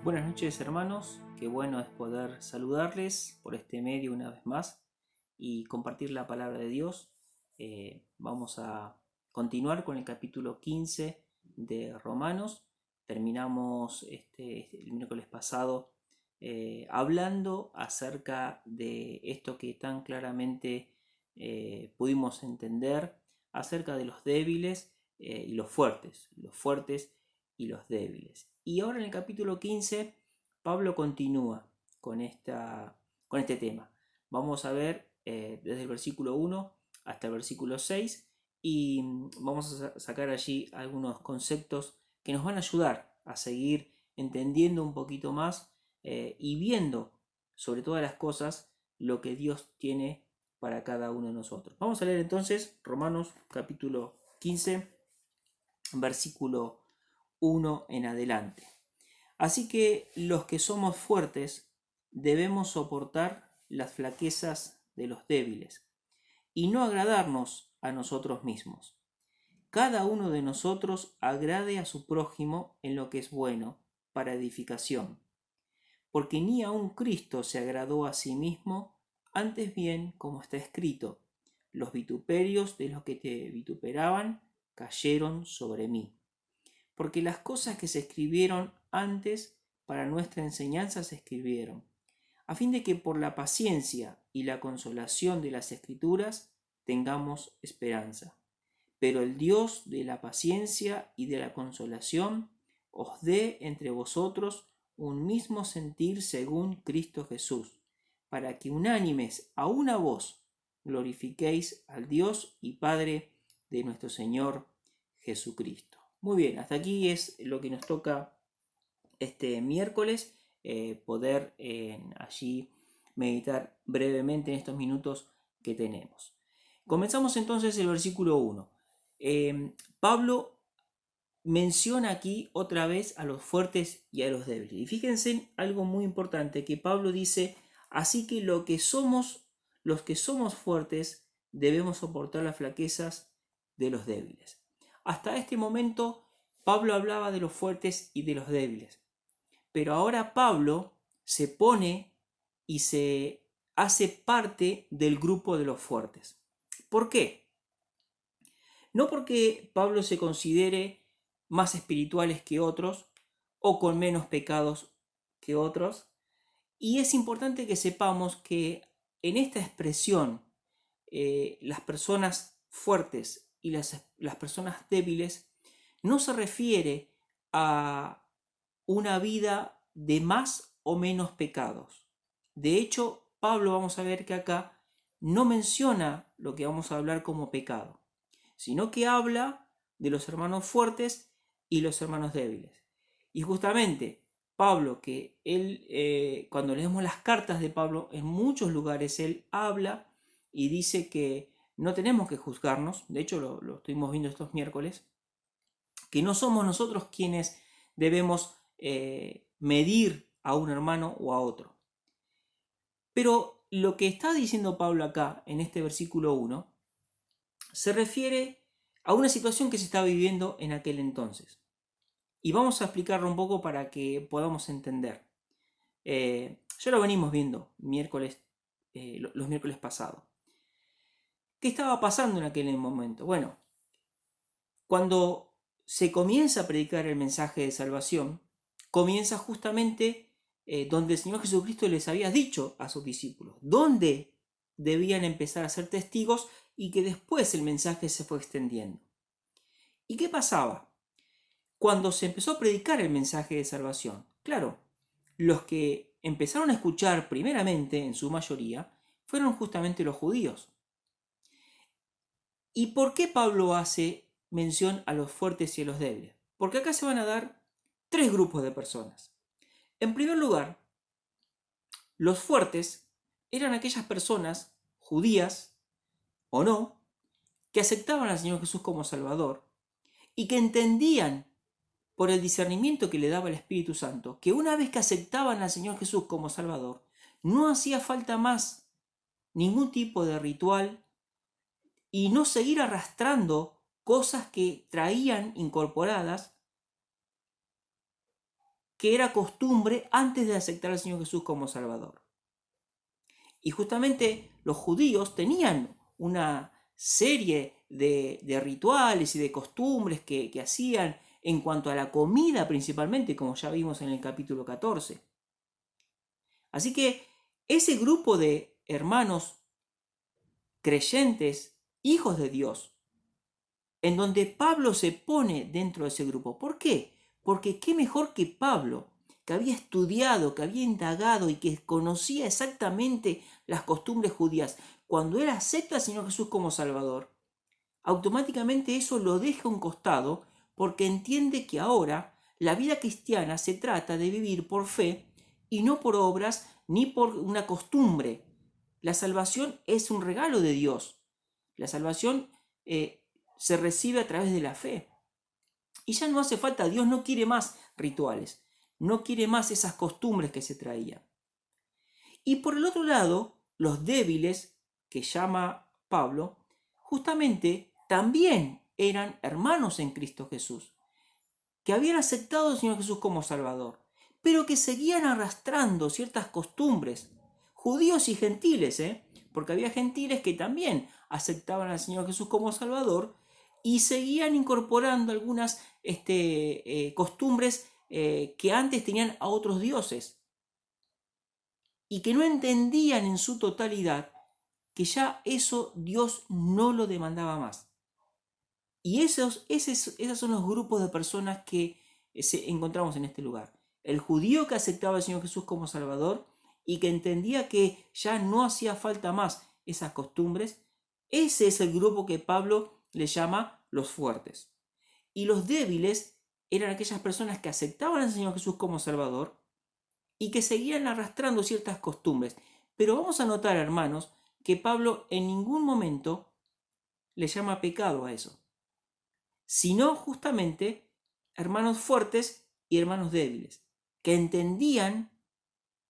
Buenas noches, hermanos, qué bueno es poder saludarles por este medio una vez más y compartir la palabra de Dios. Vamos a continuar con el capítulo 15 de Romanos. Terminamos el miércoles pasado hablando acerca de esto que tan claramente pudimos entender acerca de los débiles y los fuertes y los débiles. Y ahora en el capítulo 15, Pablo continúa con este tema. Vamos a ver desde el versículo 1 hasta el versículo 6 y vamos a sacar allí algunos conceptos que nos van a ayudar a seguir entendiendo un poquito más y viendo sobre todas las cosas lo que Dios tiene para cada uno de nosotros. Vamos a leer entonces Romanos capítulo 15, versículo 1 en adelante. Así que los que somos fuertes debemos soportar las flaquezas de los débiles y no agradarnos a nosotros mismos. Cada uno de nosotros agrade a su prójimo en lo que es bueno para edificación, porque ni aun Cristo se agradó a sí mismo, antes bien, como está escrito, los vituperios de los que te vituperaban cayeron sobre mí. Porque las cosas que se escribieron antes para nuestra enseñanza se escribieron, a fin de que por la paciencia y la consolación de las Escrituras tengamos esperanza. Pero el Dios de la paciencia y de la consolación os dé entre vosotros un mismo sentir según Cristo Jesús, para que unánimes a una voz glorifiquéis al Dios y Padre de nuestro Señor Jesucristo. Muy bien, hasta aquí es lo que nos toca este miércoles, poder allí meditar brevemente en estos minutos que tenemos. Comenzamos entonces el versículo 1. Pablo menciona aquí otra vez a los fuertes y a los débiles. Y fíjense en algo muy importante que Pablo dice, así que los que somos fuertes debemos soportar las flaquezas de los débiles. Hasta este momento Pablo hablaba de los fuertes y de los débiles. Pero ahora Pablo se pone y se hace parte del grupo de los fuertes. ¿Por qué? No porque Pablo se considere más espirituales que otros o con menos pecados que otros. Y es importante que sepamos que en esta expresión las personas fuertes y las personas débiles no se refiere a una vida de más o menos pecados. De hecho, Pablo vamos a ver que acá no menciona lo que vamos a hablar como pecado, sino que habla de los hermanos fuertes y los hermanos débiles. Y justamente Pablo, que él, cuando leemos las cartas de Pablo, en muchos lugares él habla y dice que no tenemos que juzgarnos, de hecho lo estuvimos viendo estos miércoles, que no somos nosotros quienes debemos medir a un hermano o a otro. Pero lo que está diciendo Pablo acá, en este versículo 1, se refiere a una situación que se estaba viviendo en aquel entonces. Y vamos a explicarlo un poco para que podamos entender. Ya lo venimos viendo los miércoles pasados. ¿Qué estaba pasando en aquel momento? Bueno, cuando se comienza a predicar el mensaje de salvación, comienza justamente donde el Señor Jesucristo les había dicho a sus discípulos, dónde debían empezar a ser testigos y que después el mensaje se fue extendiendo. ¿Y qué pasaba? Cuando se empezó a predicar el mensaje de salvación, claro, los que empezaron a escuchar primeramente, en su mayoría, fueron justamente los judíos. ¿Y por qué Pablo hace mención a los fuertes y a los débiles? Porque acá se van a dar tres grupos de personas. En primer lugar, los fuertes eran aquellas personas, judías o no, que aceptaban al Señor Jesús como Salvador y que entendían por el discernimiento que le daba el Espíritu Santo, que una vez que aceptaban al Señor Jesús como Salvador, no hacía falta más ningún tipo de ritual y no seguir arrastrando cosas que traían incorporadas que era costumbre antes de aceptar al Señor Jesús como Salvador. Y justamente los judíos tenían una serie de rituales y de costumbres que hacían en cuanto a la comida principalmente, como ya vimos en el capítulo 14. Así que ese grupo de hermanos creyentes, hijos de Dios, en donde Pablo se pone dentro de ese grupo. ¿Por qué? Porque qué mejor que Pablo, que había estudiado, que había indagado y que conocía exactamente las costumbres judías. Cuando él acepta al Señor Jesús como Salvador, automáticamente eso lo deja a un costado porque entiende que ahora la vida cristiana se trata de vivir por fe y no por obras ni por una costumbre. La salvación es un regalo de Dios. La salvación se recibe a través de la fe. Y ya no hace falta, Dios no quiere más rituales, no quiere más esas costumbres que se traían. Y por el otro lado, los débiles, que llama Pablo, justamente también eran hermanos en Cristo Jesús, que habían aceptado al Señor Jesús como Salvador, pero que seguían arrastrando ciertas costumbres, judíos y gentiles, porque había gentiles que también aceptaban al Señor Jesús como Salvador y seguían incorporando algunas costumbres que antes tenían a otros dioses y que no entendían en su totalidad que ya eso Dios no lo demandaba más. Y esos son los grupos de personas que encontramos en este lugar. El judío que aceptaba al Señor Jesús como Salvador y que entendía que ya no hacía falta más esas costumbres, ese es el grupo que Pablo le llama los fuertes. Y los débiles eran aquellas personas que aceptaban al Señor Jesús como Salvador y que seguían arrastrando ciertas costumbres. Pero vamos a notar, hermanos, que Pablo en ningún momento le llama pecado a eso, sino justamente hermanos fuertes y hermanos débiles, que entendían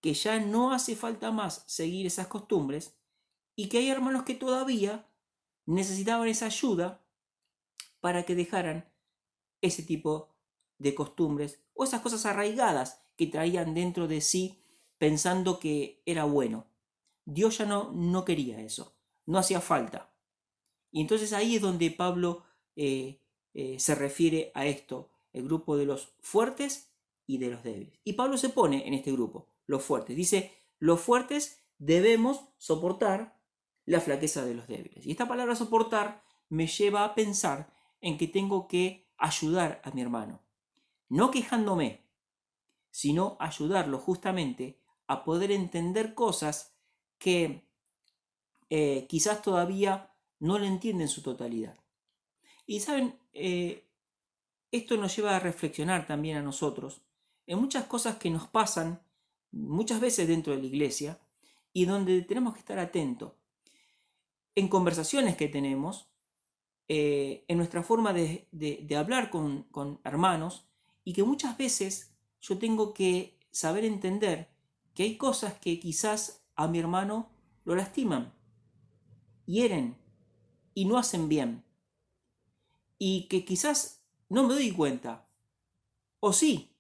que ya no hace falta más seguir esas costumbres y que hay hermanos que todavía necesitaban esa ayuda para que dejaran ese tipo de costumbres o esas cosas arraigadas que traían dentro de sí pensando que era bueno. Dios ya no quería eso, no hacía falta. Y entonces ahí es donde Pablo se refiere a esto, el grupo de los fuertes y de los débiles. Y Pablo se pone en este grupo, los fuertes. Dice, los fuertes debemos soportar la flaqueza de los débiles. Y esta palabra soportar me lleva a pensar en que tengo que ayudar a mi hermano. No quejándome, sino ayudarlo justamente a poder entender cosas que quizás todavía no lo entiende en su totalidad. Y saben, esto nos lleva a reflexionar también a nosotros en muchas cosas que nos pasan muchas veces dentro de la iglesia y donde tenemos que estar atentos. En conversaciones que tenemos, en nuestra forma de hablar con hermanos, y que muchas veces yo tengo que saber entender que hay cosas que quizás a mi hermano lo lastiman, hieren y no hacen bien, y que quizás no me doy cuenta, o sí,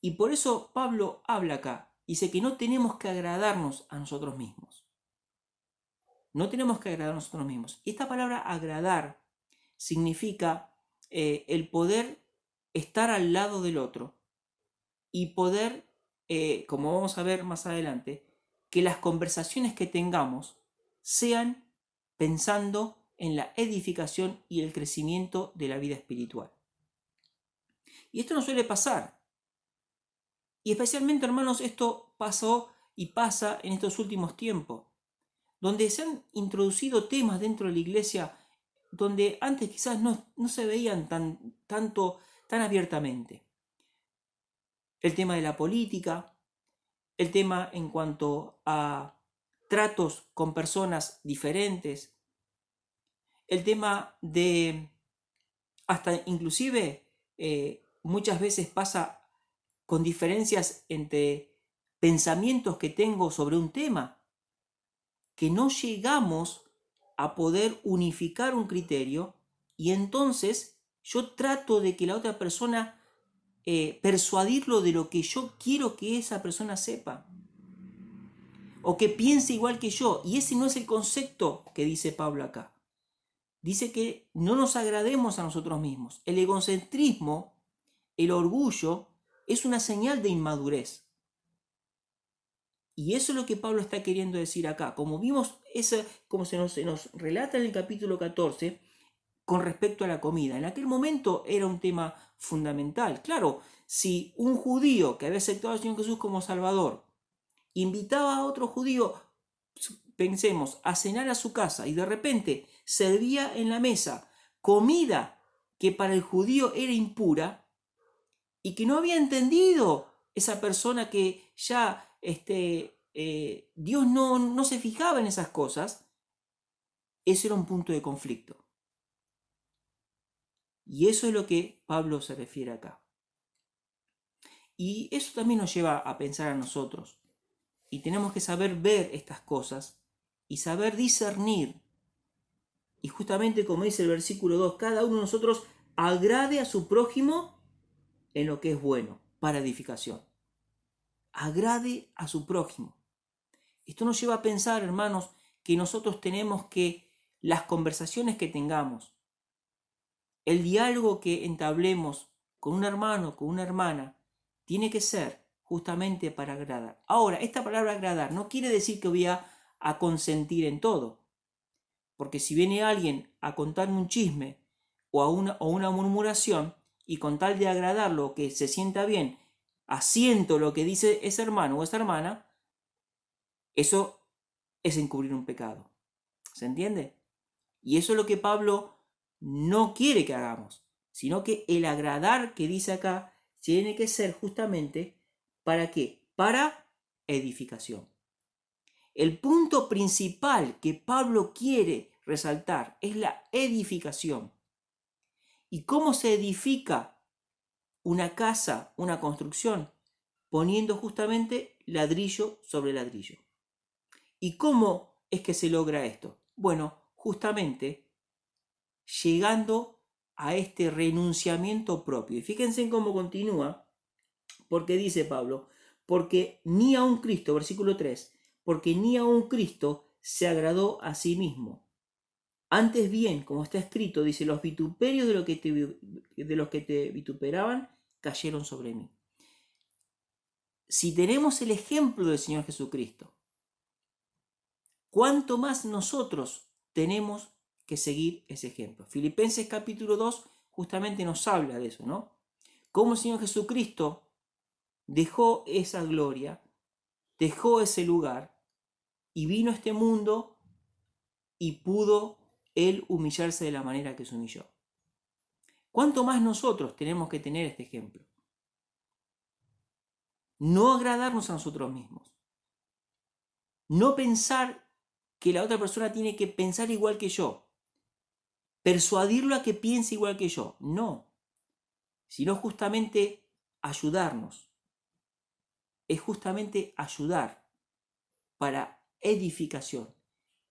y por eso Pablo habla acá, dice que no tenemos que agradarnos a nosotros mismos. No tenemos que agradar a nosotros mismos. Y esta palabra agradar significa el poder estar al lado del otro y poder, como vamos a ver más adelante, que las conversaciones que tengamos sean pensando en la edificación y el crecimiento de la vida espiritual. Y esto no suele pasar. Y especialmente, hermanos, esto pasó y pasa en estos últimos tiempos, donde se han introducido temas dentro de la iglesia donde antes quizás no se veían tan abiertamente. El tema de la política, el tema en cuanto a tratos con personas diferentes, el tema de hasta inclusive muchas veces pasa con diferencias entre pensamientos que tengo sobre un tema, que no llegamos a poder unificar un criterio y entonces yo trato de que la otra persona persuadirlo de lo que yo quiero que esa persona sepa o que piense igual que yo. Y ese no es el concepto que dice Pablo acá. Dice que no nos agrademos a nosotros mismos. El egocentrismo, el orgullo, es una señal de inmadurez. Y eso es lo que Pablo está queriendo decir acá. Como vimos, como se nos relata en el capítulo 14, con respecto a la comida. En aquel momento era un tema fundamental. Claro, si un judío que había aceptado al Señor Jesús como Salvador invitaba a otro judío, pensemos, a cenar a su casa y de repente servía en la mesa comida que para el judío era impura y que no había entendido esa persona que ya Dios no se fijaba en esas cosas, ese era un punto de conflicto. Y eso es lo que Pablo se refiere acá. Y eso también nos lleva a pensar a nosotros. Y tenemos que saber ver estas cosas y saber discernir. Y justamente como dice el versículo 2, cada uno de nosotros agrade a su prójimo en lo que es bueno, para edificación. Agrade a su prójimo. Esto nos lleva a pensar, hermanos, que nosotros tenemos que, las conversaciones que tengamos, el diálogo que entablemos con un hermano, con una hermana, tiene que ser justamente para agradar. Ahora, esta palabra agradar no quiere decir que voy a consentir en todo. Porque si viene alguien a contarme un chisme o una murmuración y con tal de agradarlo, que se sienta bien, asiento lo que dice ese hermano o esa hermana, eso es encubrir un pecado. ¿Se entiende? Y eso es lo que Pablo no quiere que hagamos, sino que el agradar que dice acá tiene que ser justamente ¿para qué? Para edificación. El punto principal que Pablo quiere resaltar es la edificación. ¿Y cómo se edifica una casa, una construcción? Poniendo justamente ladrillo sobre ladrillo. ¿Y cómo es que se logra esto? Bueno, justamente llegando a este renunciamiento propio. Y fíjense en cómo continúa, porque dice Pablo, porque ni a un Cristo, versículo 3, porque ni a un Cristo se agradó a sí mismo. Antes bien, como está escrito, dice, los vituperios de los que te vituperaban cayeron sobre mí. Si tenemos el ejemplo del Señor Jesucristo, ¿cuánto más nosotros tenemos que seguir ese ejemplo? Filipenses capítulo 2 justamente nos habla de eso, ¿no? Cómo el Señor Jesucristo dejó esa gloria, dejó ese lugar y vino a este mundo y pudo Él humillarse de la manera que se humilló. ¿Cuánto más nosotros tenemos que tener este ejemplo? No agradarnos a nosotros mismos. No pensar que la otra persona tiene que pensar igual que yo. Persuadirlo a que piense igual que yo. No. Sino justamente ayudarnos. Es justamente ayudar para edificación.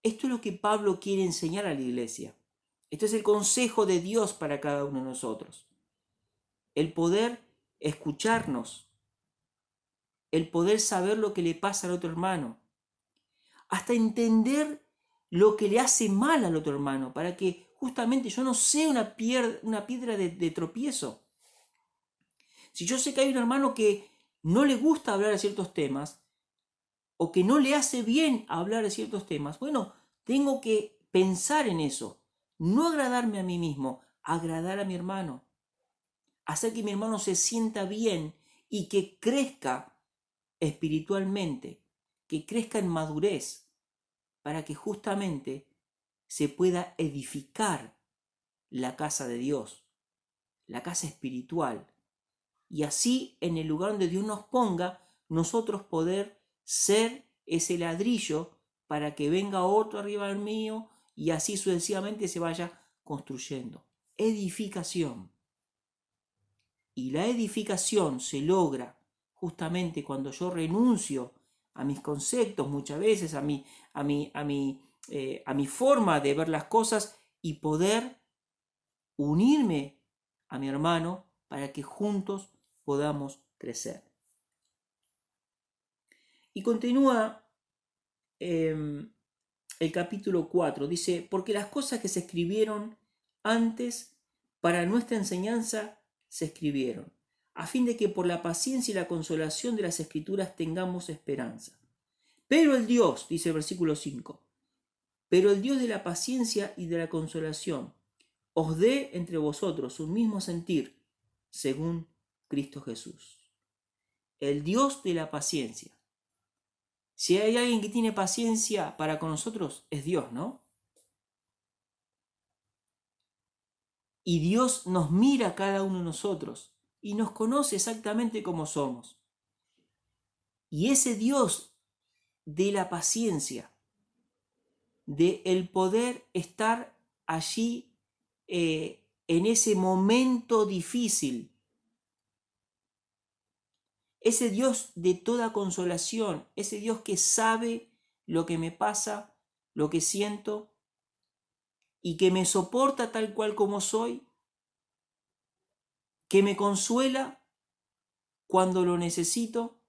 Esto es lo que Pablo quiere enseñar a la iglesia. Esto es el consejo de Dios para cada uno de nosotros. El poder escucharnos, el poder saber lo que le pasa al otro hermano, hasta entender lo que le hace mal al otro hermano, para que justamente yo no sea una piedra de tropiezo. Si yo sé que hay un hermano que no le gusta hablar de ciertos temas, o que no le hace bien hablar de ciertos temas, bueno, tengo que pensar en eso, no agradarme a mí mismo, agradar a mi hermano, hacer que mi hermano se sienta bien y que crezca espiritualmente, que crezca en madurez, para que justamente se pueda edificar la casa de Dios, la casa espiritual, y así en el lugar donde Dios nos ponga, nosotros poder ser ese ladrillo para que venga otro arriba del mío y así sucesivamente se vaya construyendo. Edificación. Y la edificación se logra justamente cuando yo renuncio a mis conceptos muchas veces, a mi forma de ver las cosas y poder unirme a mi hermano para que juntos podamos crecer. Y continúa el capítulo 4, dice, porque las cosas que se escribieron antes para nuestra enseñanza se escribieron, a fin de que por la paciencia y la consolación de las Escrituras tengamos esperanza. Pero el Dios, dice el versículo 5, pero el Dios de la paciencia y de la consolación os dé entre vosotros un mismo sentir, según Cristo Jesús. El Dios de la paciencia. Si hay alguien que tiene paciencia para con nosotros, es Dios, ¿no? Y Dios nos mira a cada uno de nosotros y nos conoce exactamente como somos. Y ese Dios de la paciencia, de el poder estar allí en ese momento difícil, ese Dios de toda consolación, ese Dios que sabe lo que me pasa, lo que siento, y que me soporta tal cual como soy, que me consuela cuando lo necesito,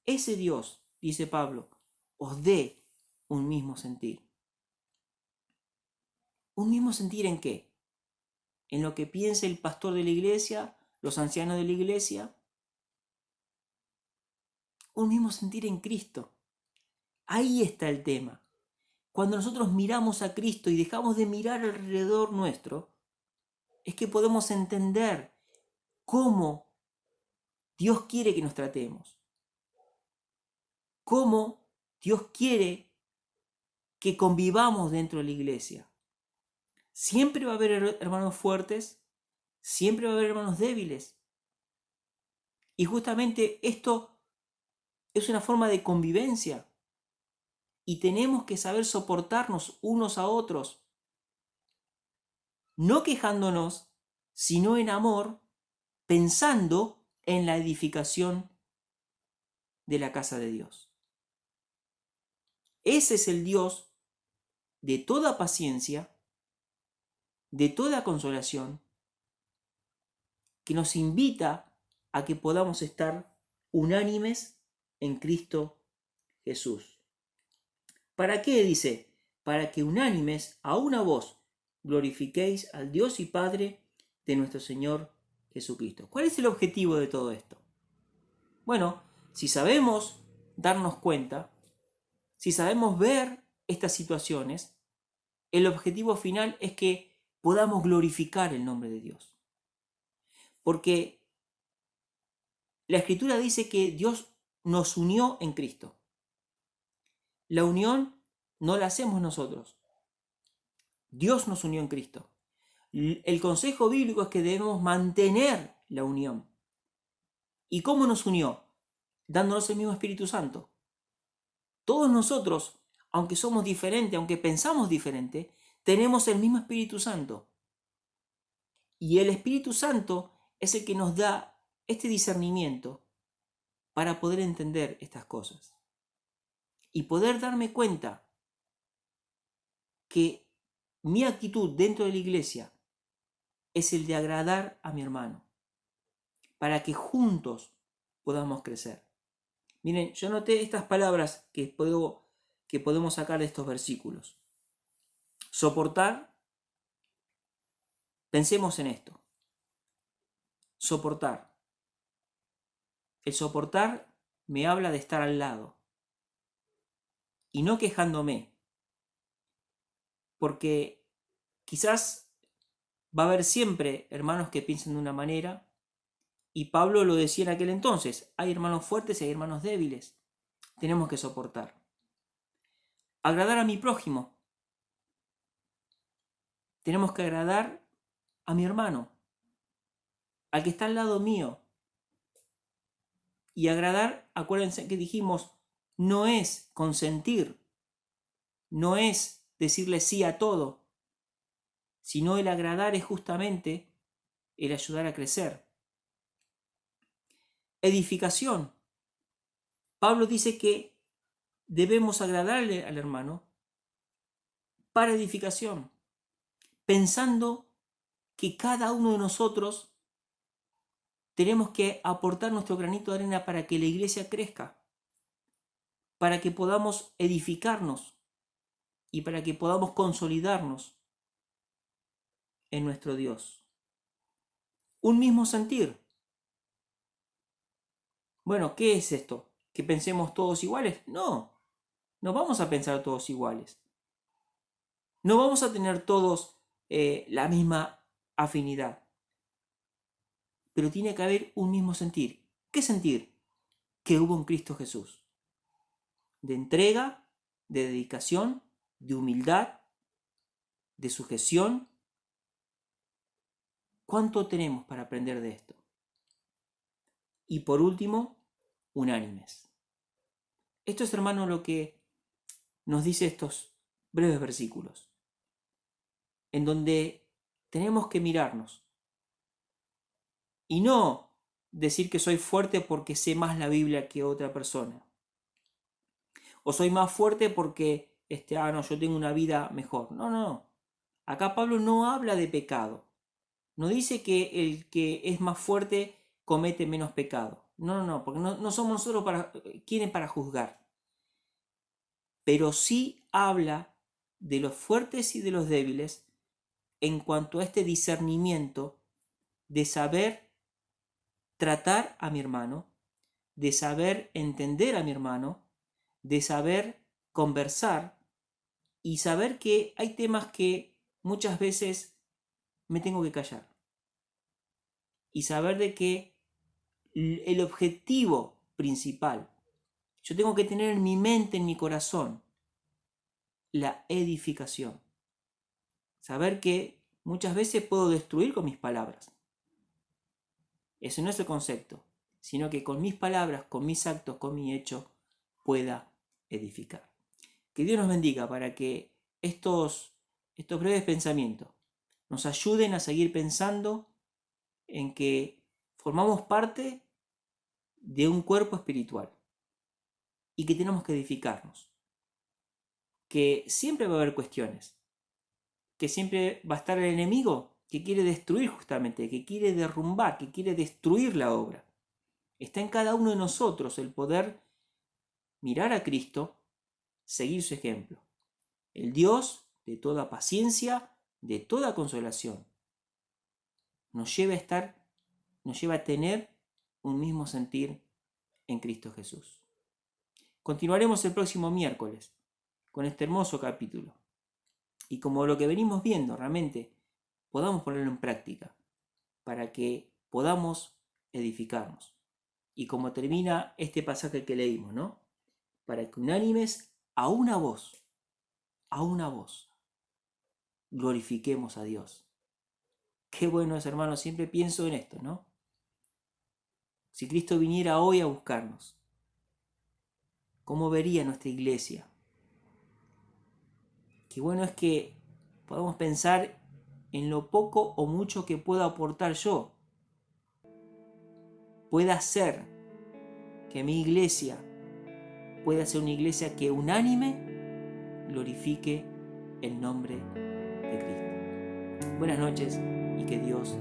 ese Dios, dice Pablo, os dé un mismo sentir. ¿Un mismo sentir en qué? En lo que piense el pastor de la iglesia, los ancianos de la iglesia. Un mismo sentir en Cristo. Ahí está el tema. Cuando nosotros miramos a Cristo y dejamos de mirar alrededor nuestro, es que podemos entender cómo Dios quiere que nos tratemos. Cómo Dios quiere que convivamos dentro de la iglesia. Siempre va a haber hermanos fuertes, siempre va a haber hermanos débiles. Y justamente esto es una forma de convivencia. Y tenemos que saber soportarnos unos a otros. No quejándonos, sino en amor, pensando en la edificación de la casa de Dios. Ese es el Dios de toda paciencia, de toda consolación, que nos invita a que podamos estar unánimes en Cristo Jesús. ¿Para qué? Dice, para que unánimes a una voz glorifiquéis al Dios y Padre de nuestro Señor Jesucristo. ¿Cuál es el objetivo de todo esto? Bueno, si sabemos darnos cuenta, si sabemos ver estas situaciones, el objetivo final es que podamos glorificar el nombre de Dios. Porque la Escritura dice que Dios nos unió en Cristo. La unión no la hacemos nosotros. Dios nos unió en Cristo. El consejo bíblico es que debemos mantener la unión. ¿Y cómo nos unió? Dándonos el mismo Espíritu Santo. Todos nosotros, aunque somos diferentes, aunque pensamos diferente, tenemos el mismo Espíritu Santo. Y el Espíritu Santo es el que nos da este discernimiento para poder entender estas cosas. Y poder darme cuenta que mi actitud dentro de la iglesia es el de agradar a mi hermano, para que juntos podamos crecer. Miren, yo noté estas palabras que podemos sacar de estos versículos. Soportar, pensemos en esto. Soportar. El soportar me habla de estar al lado y no quejándome, porque quizás va a haber siempre hermanos que piensen de una manera, y Pablo lo decía en aquel entonces, hay hermanos fuertes y hay hermanos débiles, tenemos que soportar. Agradar a mi prójimo, tenemos que agradar a mi hermano, al que está al lado mío. Y agradar, acuérdense que dijimos, no es consentir, no es decirle sí a todo, sino el agradar es justamente el ayudar a crecer. Edificación. Pablo dice que debemos agradarle al hermano para edificación, pensando que cada uno de nosotros tenemos que aportar nuestro granito de arena para que la iglesia crezca, para que podamos edificarnos y para que podamos consolidarnos en nuestro Dios. Un mismo sentir. Bueno, ¿qué es esto? ¿Que pensemos todos iguales? No, no vamos a pensar todos iguales. No vamos a tener todos la misma afinidad. Pero tiene que haber un mismo sentir. ¿Qué sentir? Que hubo en Cristo Jesús. De entrega, de dedicación, de humildad, de sujeción. ¿Cuánto tenemos para aprender de esto? Y por último, unánimes. Esto es, hermano, lo que nos dice estos breves versículos, en donde tenemos que mirarnos y no decir que soy fuerte porque sé más la Biblia que otra persona, o soy más fuerte porque no, yo tengo una vida mejor. No, no, no. Acá Pablo no habla de pecado. No dice que el que es más fuerte comete menos pecado. No, no, no, porque no somos nosotros quienes para juzgar. Pero sí habla de los fuertes y de los débiles en cuanto a este discernimiento de saber tratar a mi hermano, de saber entender a mi hermano, de saber conversar y saber que hay temas que muchas veces me tengo que callar. Y saber de que el objetivo principal, yo tengo que tener en mi mente, en mi corazón, la edificación. Saber que muchas veces puedo destruir con mis palabras. Ese no es el concepto, sino que con mis palabras, con mis actos, con mi hecho, pueda edificar. Que Dios nos bendiga para que estos breves pensamientos nos ayuden a seguir pensando en que formamos parte de un cuerpo espiritual y que tenemos que edificarnos. Que siempre va a haber cuestiones, que siempre va a estar el enemigo que quiere destruir justamente, que quiere derrumbar, que quiere destruir la obra. Está en cada uno de nosotros el poder mirar a Cristo, seguir su ejemplo. El Dios de toda paciencia, de toda consolación, nos lleva a tener un mismo sentir en Cristo Jesús. Continuaremos el próximo miércoles con este hermoso capítulo. Y como lo que venimos viendo, realmente podamos ponerlo en práctica para que podamos edificarnos. Y como termina este pasaje que leímos, ¿no? Para que unánimes a una voz, glorifiquemos a Dios. Qué bueno es, hermano, siempre pienso en esto, ¿no? Si Cristo viniera hoy a buscarnos, ¿cómo vería nuestra iglesia? Qué bueno es que podamos pensar en lo poco o mucho que puedo aportar yo. Pueda ser que mi iglesia pueda ser una iglesia que unánime glorifique el nombre de Cristo. Buenas noches y que Dios